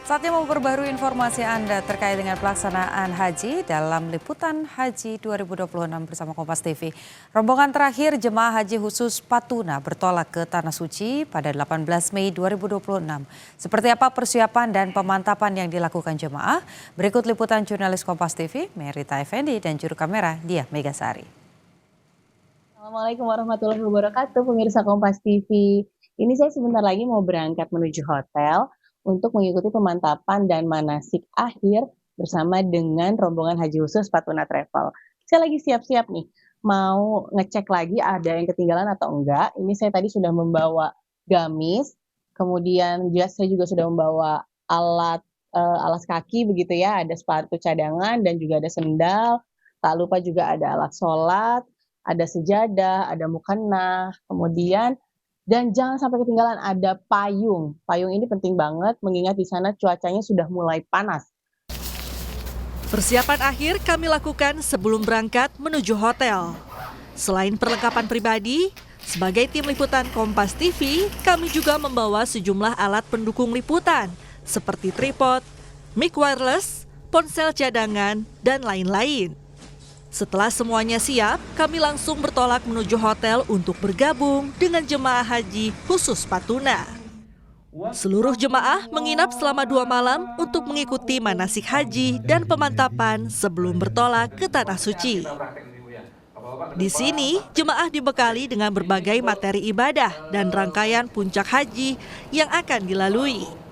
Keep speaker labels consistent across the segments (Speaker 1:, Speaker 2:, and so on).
Speaker 1: Saatnya memperbarui informasi Anda terkait dengan pelaksanaan haji dalam Liputan Haji 2026 bersama Kompas TV. Rombongan terakhir jemaah haji khusus Patuna bertolak ke Tanah Suci pada 18 Mei 2026. Seperti apa persiapan dan pemantapan yang dilakukan jemaah? Berikut liputan jurnalis Kompas TV, Merita Effendi dan juru kamera Diah Megasari.
Speaker 2: Assalamualaikum warahmatullahi wabarakatuh, pemirsa Kompas TV. Ini saya sebentar lagi mau berangkat menuju hotel untuk mengikuti pemantapan dan manasik akhir bersama dengan rombongan haji khusus Patuna Travel. Saya lagi siap-siap nih, mau ngecek lagi ada yang ketinggalan atau enggak. Ini saya tadi sudah membawa gamis, kemudian saya juga sudah membawa alas kaki begitu ya, ada sepatu cadangan dan juga ada sendal. Tak lupa juga ada alat sholat, ada sejadah, ada mukena, kemudian dan jangan sampai ketinggalan ada payung. Payung ini penting banget mengingat di sana cuacanya sudah mulai panas.
Speaker 3: Persiapan akhir kami lakukan sebelum berangkat menuju hotel. Selain perlengkapan pribadi, sebagai tim liputan Kompas TV, kami juga membawa sejumlah alat pendukung liputan seperti tripod, mic wireless, ponsel cadangan, dan lain-lain. Setelah semuanya siap, kami langsung bertolak menuju hotel untuk bergabung dengan jemaah haji khusus Patuna. Seluruh jemaah menginap selama 2 malam untuk mengikuti manasik haji dan pemantapan sebelum bertolak ke Tanah Suci. Di sini, jemaah dibekali dengan berbagai materi ibadah dan rangkaian puncak haji yang akan dilalui.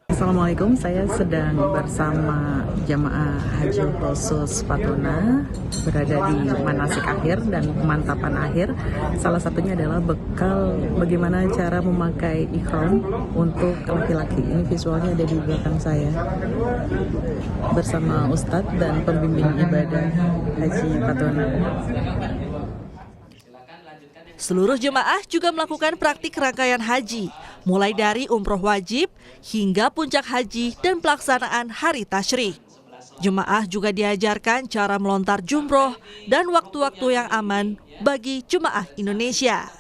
Speaker 4: Assalamualaikum, saya sedang bersama jamaah haji khusus Patuna berada di manasik akhir dan pemantapan akhir. Salah satunya adalah bekal bagaimana cara memakai ihram untuk laki-laki. Ini visualnya ada di belakang saya bersama Ustadz dan pembimbing ibadah haji Patuna.
Speaker 3: Seluruh jemaah juga melakukan praktik rangkaian haji, mulai dari umroh wajib hingga puncak haji dan pelaksanaan hari tasyrik. Jemaah juga diajarkan cara melontar jumroh dan waktu-waktu yang aman bagi jemaah Indonesia.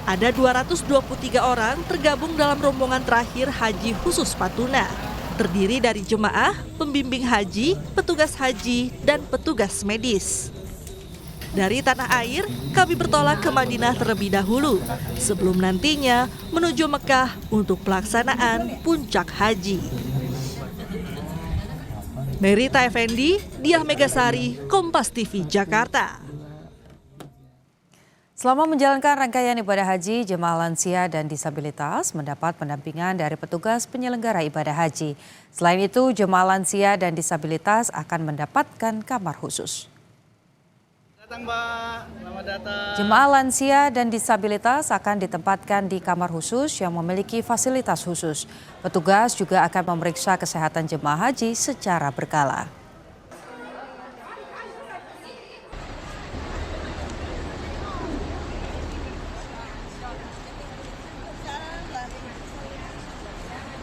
Speaker 3: Ada 223 orang tergabung dalam rombongan terakhir haji khusus Patuna, terdiri dari jemaah, pembimbing haji, petugas haji, dan petugas medis. Dari tanah air, kami bertolak ke Madinah terlebih dahulu, sebelum nantinya menuju Mekah untuk pelaksanaan puncak haji. Merita Effendi, Diah Megasari, Kompas TV, Jakarta.
Speaker 1: Selama menjalankan rangkaian ibadah haji, jemaah lansia dan disabilitas mendapat pendampingan dari petugas penyelenggara ibadah haji. Selain itu, jemaah lansia dan disabilitas akan mendapatkan kamar khusus. Jemaah lansia dan disabilitas akan ditempatkan di kamar khusus yang memiliki fasilitas khusus. Petugas juga akan memeriksa kesehatan jemaah haji secara berkala.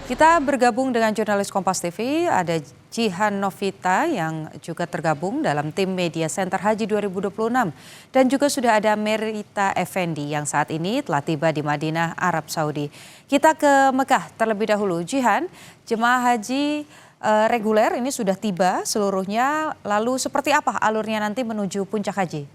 Speaker 1: Kita bergabung dengan jurnalis Kompas TV, ada Jihan Novita yang juga tergabung dalam tim Media Center Haji 2026. Dan juga sudah ada Merita Effendi yang saat ini telah tiba di Madinah, Arab Saudi. Kita ke Mekah terlebih dahulu. Jihan, jemaah haji reguler ini sudah tiba seluruhnya. Lalu seperti apa alurnya nanti menuju puncak haji?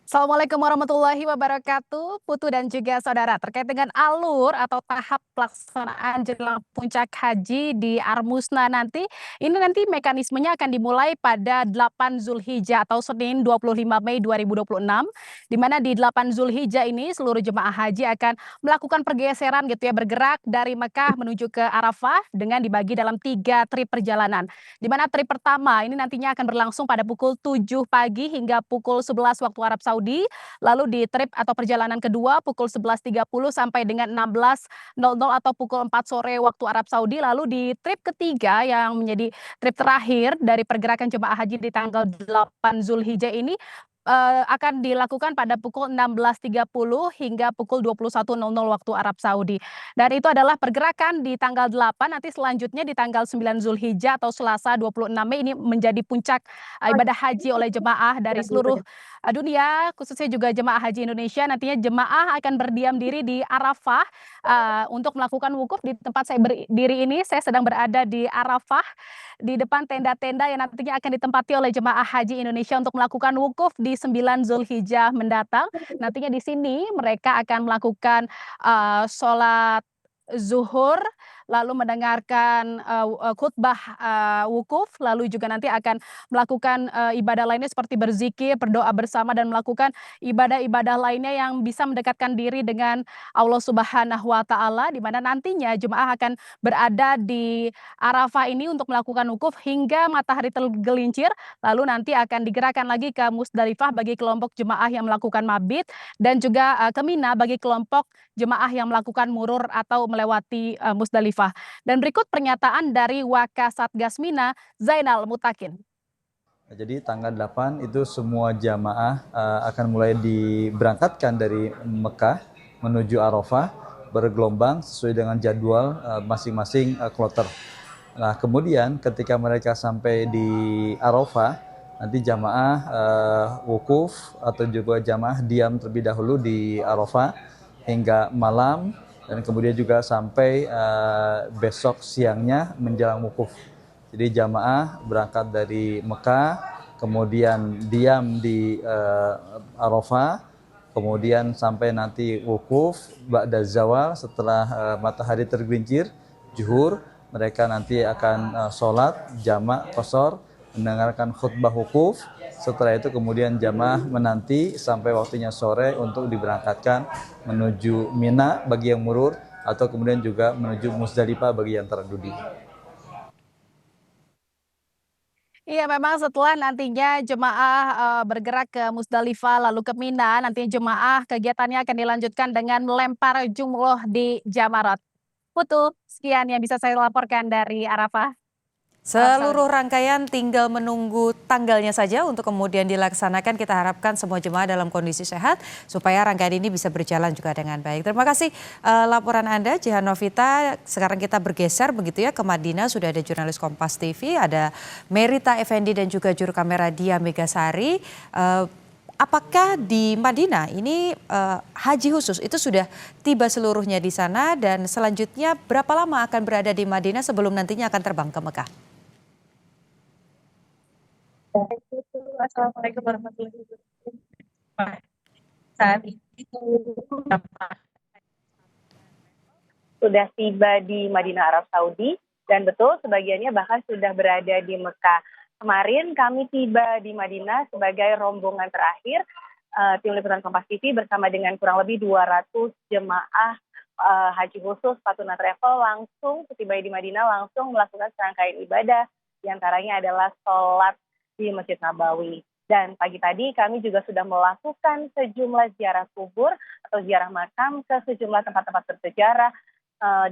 Speaker 5: Assalamualaikum warahmatullahi wabarakatuh, Putu dan juga saudara. Terkait dengan alur atau tahap pelaksanaan jelang puncak haji di Armusna nanti, ini nanti mekanismenya akan dimulai pada 8 Zulhijjah atau Senin 25 Mei 2026, di mana di 8 Zulhijjah ini seluruh jemaah haji akan melakukan pergeseran gitu ya, bergerak dari Mekah menuju ke Arafah dengan dibagi dalam 3 trip perjalanan. Di mana trip pertama ini nantinya akan berlangsung pada pukul 7 pagi hingga pukul 11 waktu Arab Saudi. Lalu di trip atau perjalanan kedua pukul 11.30 sampai dengan 16.00 atau pukul 4 sore waktu Arab Saudi. Lalu di trip ketiga yang menjadi trip terakhir dari pergerakan jemaah haji di tanggal 8 Zulhijjah ini akan dilakukan pada pukul 16.30 hingga pukul 21.00 waktu Arab Saudi. Dan itu adalah pergerakan di tanggal 8, nanti selanjutnya di tanggal 9 Zulhijjah atau Selasa 26 Mei ini menjadi puncak ibadah haji oleh jemaah dari seluruh dunia, khususnya juga jemaah haji Indonesia. Nantinya jemaah akan berdiam diri di Arafah untuk melakukan wukuf. Di tempat saya berdiri ini, saya sedang berada di Arafah, di depan tenda-tenda yang nantinya akan ditempati oleh jemaah haji Indonesia untuk melakukan wukuf di 9 Zulhijjah mendatang. Nantinya di sini mereka akan melakukan sholat zuhur, lalu mendengarkan khutbah wukuf, lalu juga nanti akan melakukan ibadah lainnya seperti berzikir, berdoa bersama, dan melakukan ibadah-ibadah lainnya yang bisa mendekatkan diri dengan Allah Subhanahu wa Ta'ala, di mana nantinya jemaah akan berada di Arafah ini untuk melakukan wukuf hingga matahari tergelincir, lalu nanti akan digerakkan lagi ke Musdalifah bagi kelompok jemaah yang melakukan mabit, dan juga ke Mina bagi kelompok jemaah yang melakukan murur atau melewati Musdalifah. Dan berikut pernyataan dari Wakasatgas Mina, Zainal Mutakin.
Speaker 6: Jadi tanggal 8 itu semua jamaah akan mulai diberangkatkan dari Mekah menuju Arafah bergelombang sesuai dengan jadwal masing-masing kloter. Nah, kemudian ketika mereka sampai di Arafah, nanti jamaah wukuf atau juga jamaah diam terlebih dahulu di Arafah hingga malam, dan kemudian juga sampai besok siangnya menjelang wukuf. Jadi jamaah berangkat dari Mekah, kemudian diam di Arafah, kemudian sampai nanti wukuf ba'da zawal, setelah matahari tergelincir, zuhur, mereka nanti akan sholat jamak qashar, mendengarkan khutbah wukuf. Setelah itu kemudian jamaah menanti sampai waktunya sore untuk diberangkatkan menuju Mina bagi yang murur, atau kemudian juga menuju Musdalifah bagi yang taraddudi.
Speaker 5: Iya, memang setelah nantinya jemaah bergerak ke Musdalifah lalu ke Mina, nantinya jemaah kegiatannya akan dilanjutkan dengan melempar jumroh di Jamarat. Putu, sekian yang bisa saya laporkan dari Arafah.
Speaker 1: Seluruh rangkaian tinggal menunggu tanggalnya saja untuk kemudian dilaksanakan. Kita harapkan semua jemaah dalam kondisi sehat supaya rangkaian ini bisa berjalan juga dengan baik. Terima kasih laporan Anda, Jihan Novita. Sekarang kita bergeser begitu ya ke Madinah. Sudah ada jurnalis Kompas TV, ada Merita Effendi dan juga juru kamera Dia Megasari. Apakah di Madinah ini haji khusus itu sudah tiba seluruhnya di sana, dan selanjutnya berapa lama akan berada di Madinah sebelum nantinya akan terbang ke Mekah?
Speaker 2: Assalamualaikum warahmatullahi wabarakatuh. Saat ini sudah tiba di Madinah Arab Saudi, dan betul sebagiannya bahkan sudah berada di Mekah. Kemarin kami tiba di Madinah sebagai rombongan terakhir tim liputan Kompas TV bersama dengan kurang lebih 200 jemaah haji khusus Fatuna Travel langsung setiba di Madinah langsung melakukan serangkaian ibadah, diantaranya adalah sholat di Masjid Nabawi. Dan pagi tadi kami juga sudah melakukan sejumlah ziarah kubur atau ziarah makam ke sejumlah tempat-tempat bersejarah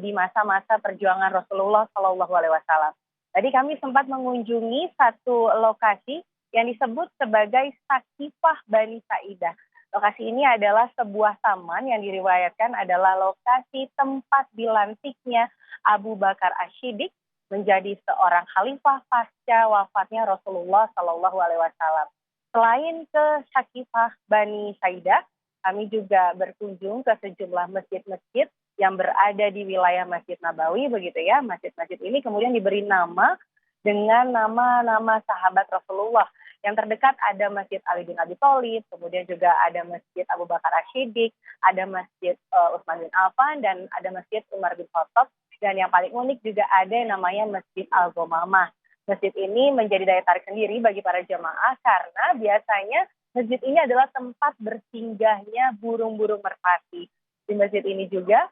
Speaker 2: di masa-masa perjuangan Rasulullah SAW. Tadi kami sempat mengunjungi satu lokasi yang disebut sebagai Sakifah Bani Saidah. Lokasi ini adalah sebuah taman yang diriwayatkan adalah lokasi tempat dilantiknya Abu Bakar Asy-Siddiq menjadi seorang khalifah pasca wafatnya Rasulullah SAW. Selain ke Sakifah Bani Saidah, kami juga berkunjung ke sejumlah masjid-masjid yang berada di wilayah Masjid Nabawi, begitu ya. Masjid-masjid ini kemudian diberi nama dengan nama-nama sahabat Rasulullah. Yang terdekat ada Masjid Ali bin Abi Thalib, kemudian juga ada Masjid Abu Bakar Asy-Siddiq, ada Masjid Utsman bin Affan, dan ada Masjid Umar bin Khattab. Dan yang paling unik juga ada yang namanya Masjid Al-Ghamamah. Masjid ini menjadi daya tarik sendiri bagi para jemaah karena biasanya masjid ini adalah tempat bersinggahnya burung-burung merpati. Di masjid ini juga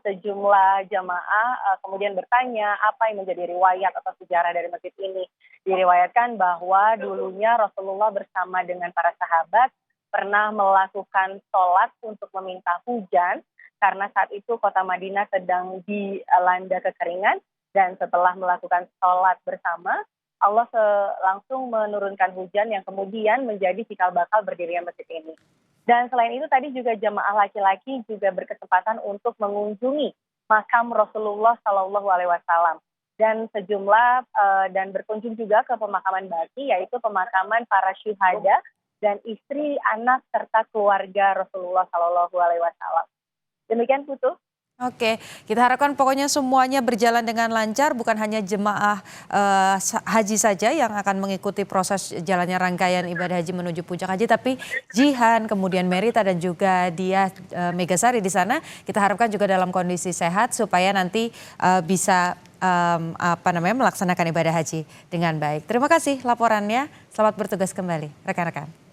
Speaker 2: sejumlah jamaah kemudian bertanya apa yang menjadi riwayat atau sejarah dari masjid ini. Diriwayatkan bahwa dulunya Rasulullah bersama dengan para sahabat pernah melakukan sholat untuk meminta hujan, karena saat itu kota Madinah sedang dilanda kekeringan, dan setelah melakukan sholat bersama, Allah langsung menurunkan hujan yang kemudian menjadi cikal bakal berdirinya masjid ini. Dan selain itu tadi juga jamaah laki-laki juga berkesempatan untuk mengunjungi makam Rasulullah Shallallahu Alaihi Wasallam dan sejumlah dan berkunjung juga ke pemakaman baki, yaitu pemakaman para syuhada dan istri, anak serta keluarga Rasulullah Shallallahu Alaihi Wasallam. Demikian Putu.
Speaker 1: Oke, kita harapkan pokoknya semuanya berjalan dengan lancar, bukan hanya jemaah haji saja yang akan mengikuti proses jalannya rangkaian ibadah haji menuju puncak haji, tapi Jihan, kemudian Merita dan juga Dia Megasari di sana kita harapkan juga dalam kondisi sehat supaya nanti bisa melaksanakan ibadah haji dengan baik. Terima kasih laporannya, selamat bertugas kembali rekan-rekan.